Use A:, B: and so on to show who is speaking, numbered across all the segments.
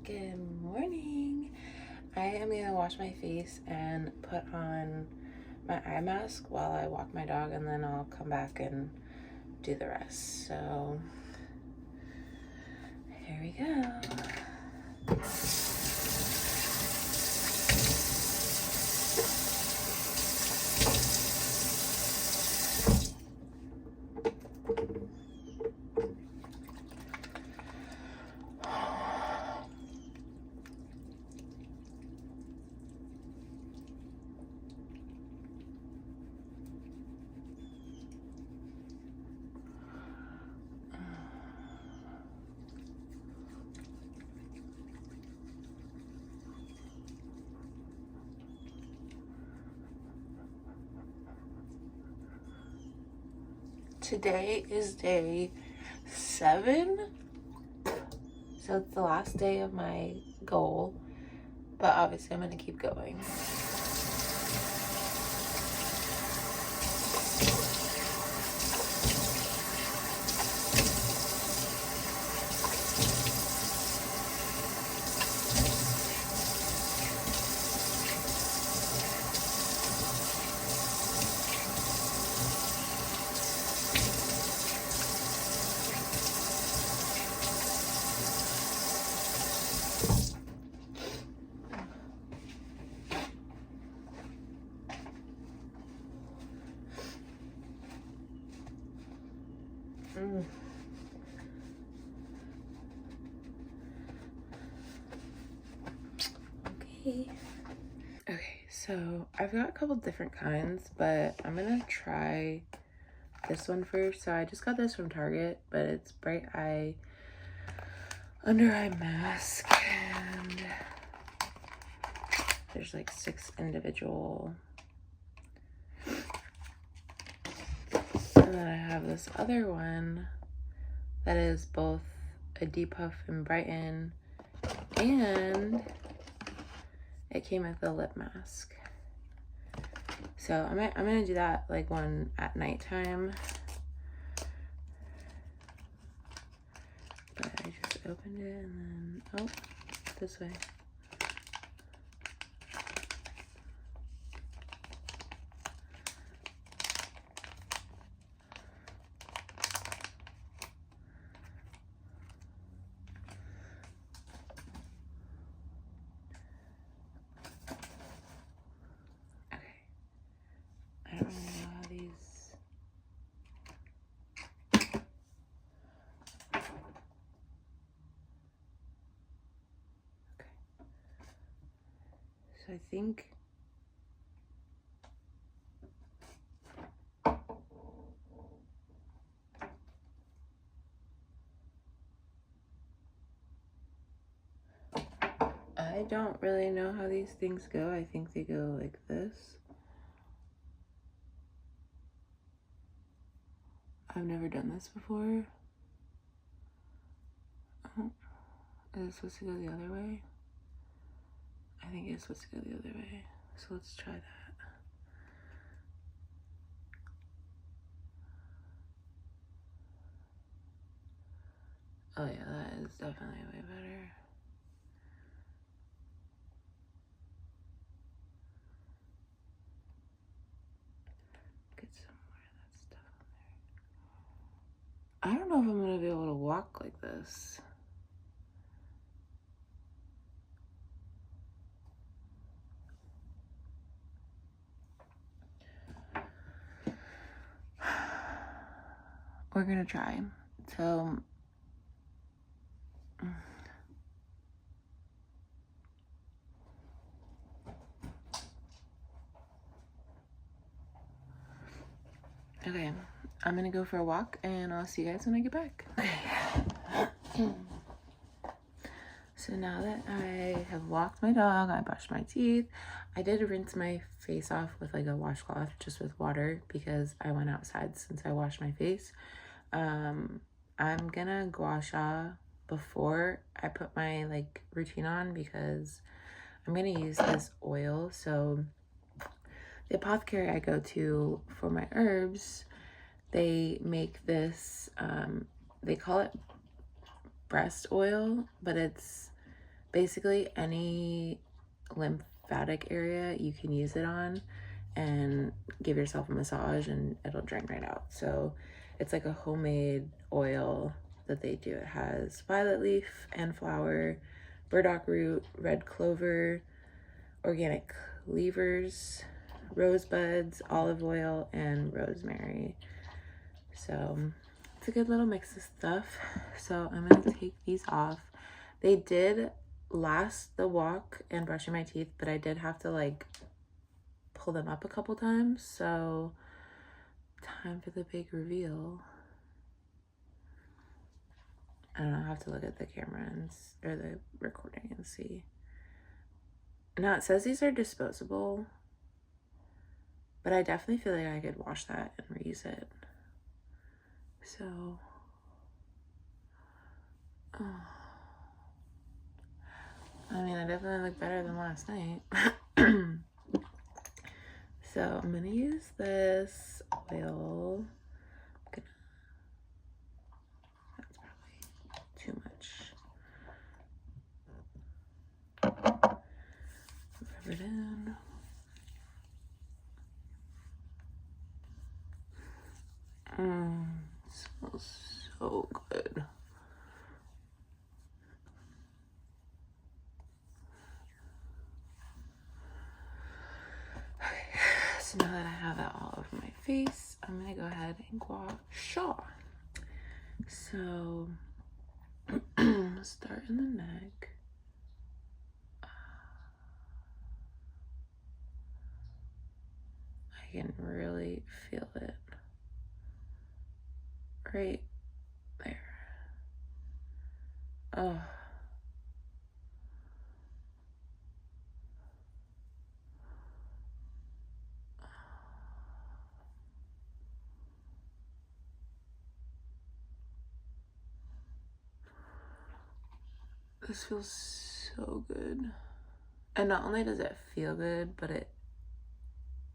A: Good morning. I am gonna wash my face and put on my eye mask while I walk my dog, and then I'll come back and do the rest. So here we go. Today is day 7, so it's the last day of my goal, but obviously I'm gonna keep going. Okay, so I've got a couple different kinds, but I'm gonna try this one first. So I just got this from Target, but it's bright eye under eye mask, and there's like 6 individual. And then I have this other one that is both a depuff and brighten, and it came with a lip mask. So I'm gonna do that like one at nighttime. But I just opened it and then, oh, this way. I don't really know how these. Okay. So I think I don't really know how these things go. I think they go like this. I've never done this before. Oh, is it supposed to go the other way? I think it's supposed to go the other way. So let's try that. Oh yeah, that is definitely way better. Get some more of that stuff on there. I don't know if I'm gonna be able to walk like this. We're gonna try. So okay, I'm gonna go for a walk and I'll see you guys when I get back. Okay. So now that I have walked my dog, I brushed my teeth, I did rinse my face off with like a washcloth, just with water, because I went outside since I washed my face. I'm gonna gua sha before I put my like routine on, because I'm gonna use this oil. So the apothecary I go to for my herbs, they make this, they call it breast oil, but it's basically any lymphatic area you can use it on, and give yourself a massage and it'll drain right out. So it's like a homemade oil that they do. It has violet leaf and flower, burdock root, red clover, organic levers, rosebuds, olive oil, and rosemary. So it's a good little mix of stuff. So I'm gonna take these off. They did last the walk and brushing my teeth, but I did have to like pull them up a couple times. So time for the big reveal. I don't know, I have to look at the camera or the recording and see. Now it says these are disposable, but I definitely feel like I could wash that and reuse it. So, I mean, I definitely look better than last night. So I'm gonna use this oil. That's probably too much. Rub it in. It smells so good. Okay, so now that I have that all over my face, I'm gonna go ahead and gua sha. So start in the neck. I can really feel it right there. Oh. This feels so good. And not only does it feel good, but it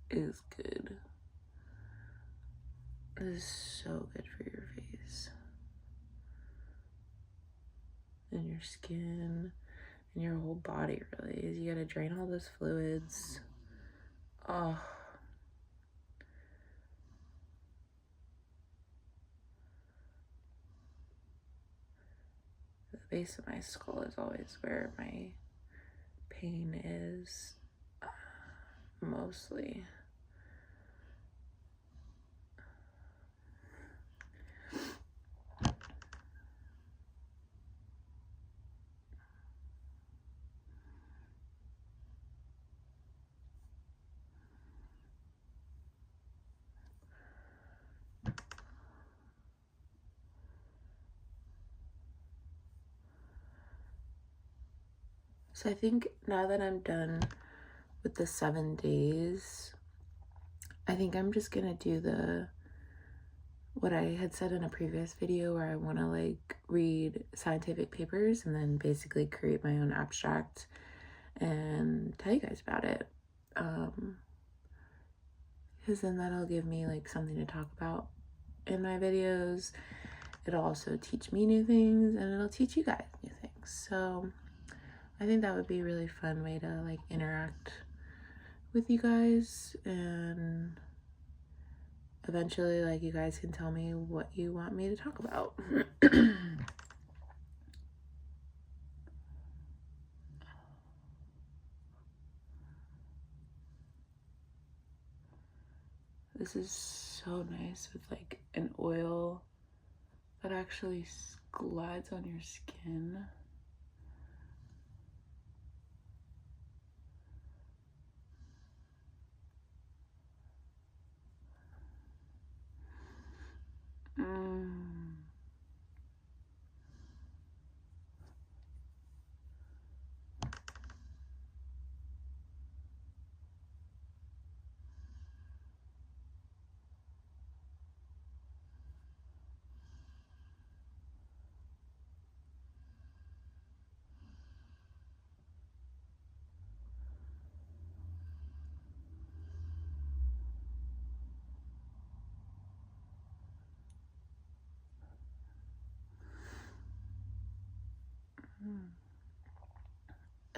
A: is good. This is so good for your face and your skin and your whole body, really. Is you gotta drain all those fluids. Oh. The base of my skull is always where my pain is, mostly. So I think now that I'm done with the 7 days, I think I'm just gonna do what I had said in a previous video, where I want to like read scientific papers and then basically create my own abstract and tell you guys about it. Because then that'll give me like something to talk about in my videos. It'll also teach me new things, and it'll teach you guys new things. So I think that would be a really fun way to like interact with you guys, and eventually like you guys can tell me what you want me to talk about. This is so nice with like an oil that actually glides on your skin.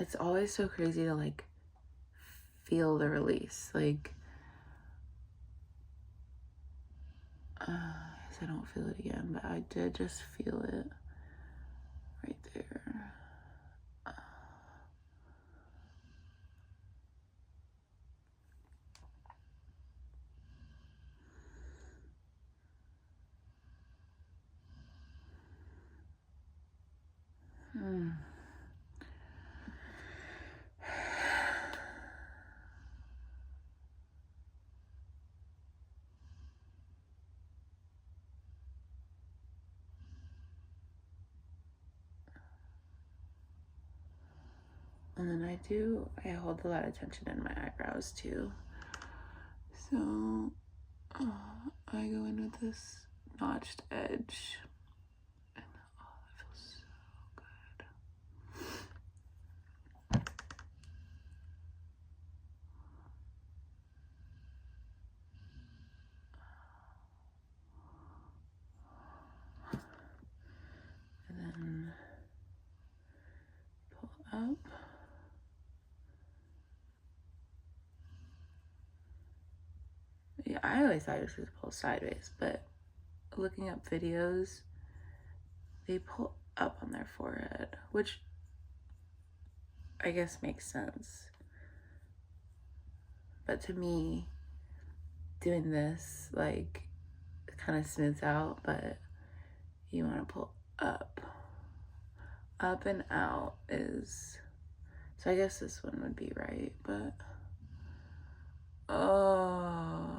A: it's always so crazy to like feel the release. Like, I don't feel it again, but I did just feel it right there. And then I hold a lot of tension in my eyebrows too. So I go in with this notched edge. And oh, that feels so good. And then pull up. Yeah, I always thought you should pull sideways, but looking up videos, they pull up on their forehead, which I guess makes sense. But to me, doing this, like, it kind of smooths out, but you want to pull up. Up and out is, so I guess this one would be right, but, oh.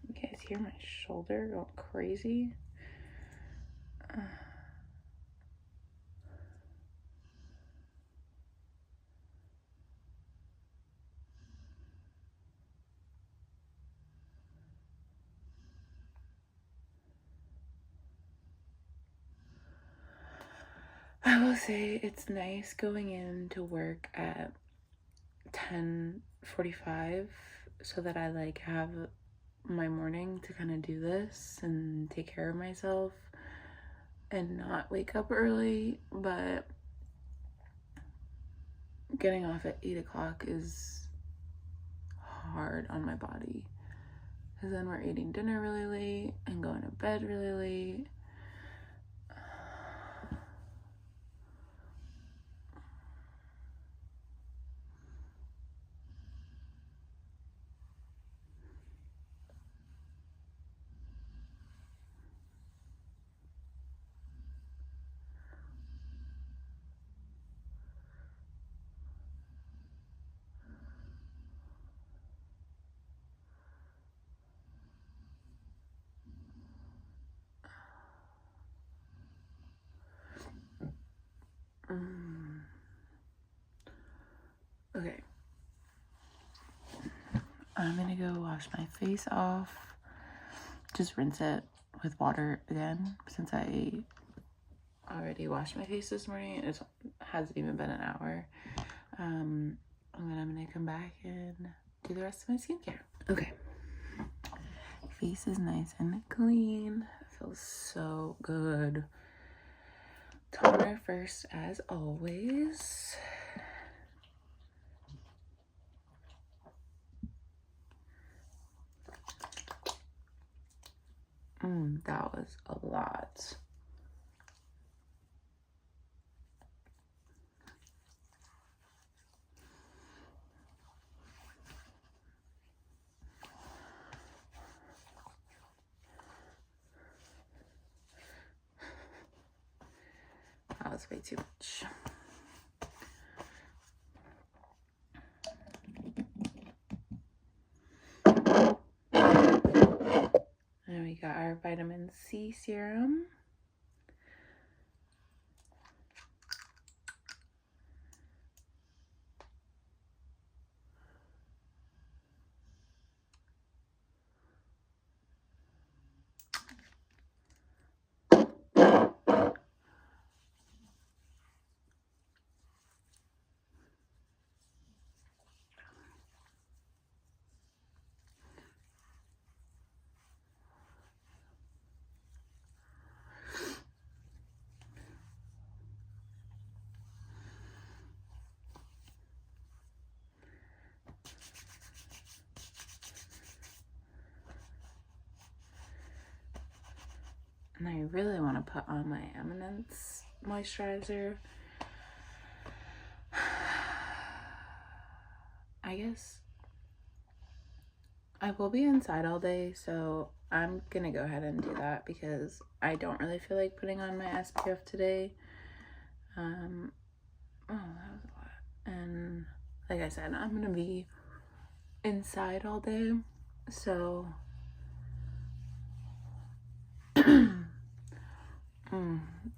A: You guys hear my shoulder going crazy? I will say it's nice going into work at 10:45 so that I like have my morning to kind of do this and take care of myself and not wake up early. But getting off at 8 o'clock is hard on my body because then we're eating dinner really late and going to bed really late. Okay. I'm gonna go wash my face off. Just rinse it with water again since I already washed my face this morning. It hasn't even been an hour. And then I'm gonna come back and do the rest of my skincare. Okay. Face is nice and clean. It feels so good. Toner first, as always. That was a lot. That was way too much. And we got our vitamin C serum. And I really want to put on my Eminence moisturizer. I guess I will be inside all day, so I'm gonna go ahead and do that because I don't really feel like putting on my SPF today. Oh, that was a lot. And like I said, I'm gonna be inside all day, so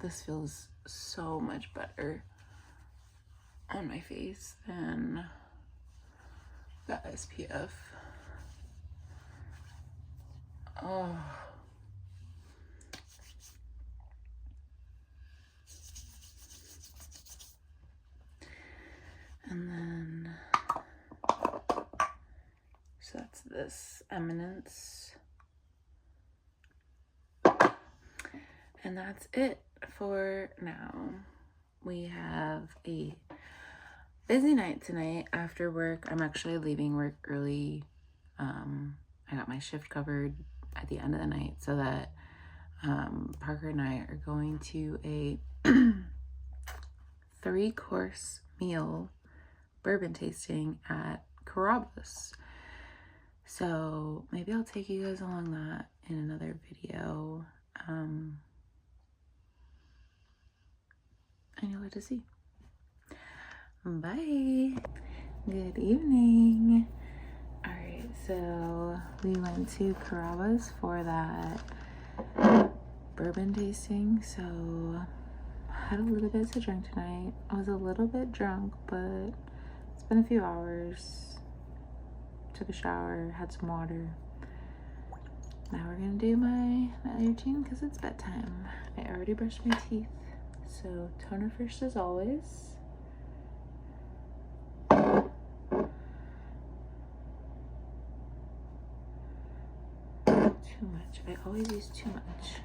A: this feels so much better on my face than the SPF. Oh. And then, so that's this Eminence. And that's it for now. We have a busy night tonight after work. I'm actually leaving work early. I got my shift covered at the end of the night so that Parker and I are going to a 3-course meal bourbon tasting at Carrabba's. So maybe I'll take you guys along that in another video. And you'll get to see. Bye. Good evening. All right, so we went to Carrabba's for that bourbon tasting. So I had a little bit to drink tonight. I was a little bit drunk, but it's been a few hours. Took a shower, had some water. Now we're gonna do my routine because it's bedtime. I already brushed my teeth. So toner first as always. Too much. I always use too much.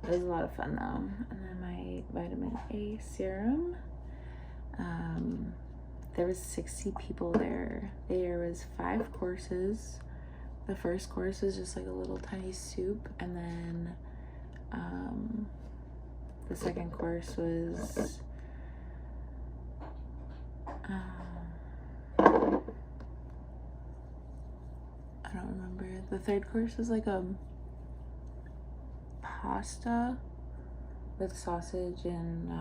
A: It was a lot of fun though. And then my vitamin A serum. There was 60 people there. There was 5 courses. The first course was just like a little tiny soup, and then the second course was I don't remember. The third course was like a pasta with sausage and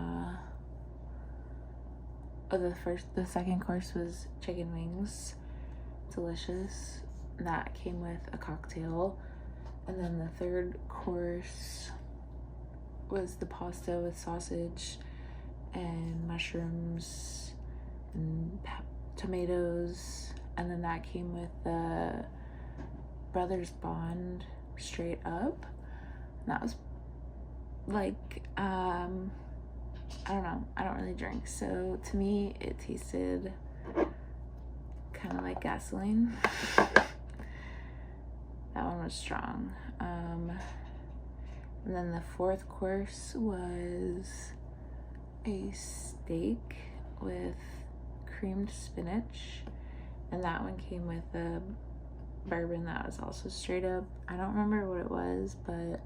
A: the second course was chicken wings. Delicious. That came with a cocktail. And then the third course was the pasta with sausage and mushrooms and tomatoes. And then that came with the Brothers Bond straight up. And that was like, I don't know. I don't really drink. So to me, it tasted kind of like gasoline. That one was strong. And then the fourth course was a steak with creamed spinach. And that one came with a bourbon that was also straight up. I don't remember what it was, but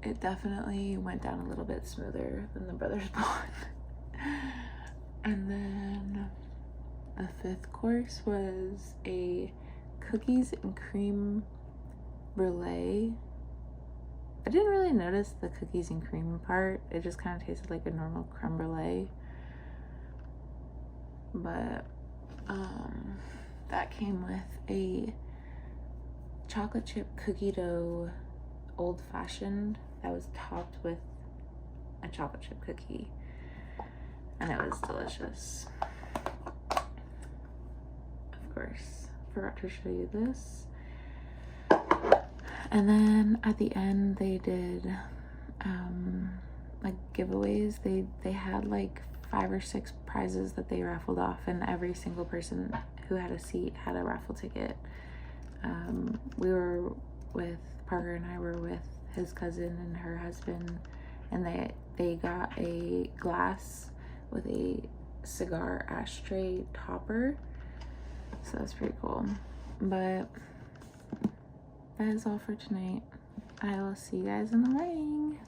A: it definitely went down a little bit smoother than the Brothers Bond. And then the fifth course was a cookies and cream brulee. I didn't really notice the cookies and cream part. It just kind of tasted like a normal creme brulee. But that came with a chocolate chip cookie dough old fashioned that was topped with a chocolate chip cookie, and it was delicious. Of course, forgot to show you this. And then at the end they did like giveaways. They had like 5 or 6 prizes that they raffled off, and every single person who had a seat had a raffle ticket. We were with, Parker and I were with his cousin and her husband, and they got a glass with a cigar ashtray topper, so that's pretty cool. But that is all for tonight. I will see you guys in the morning.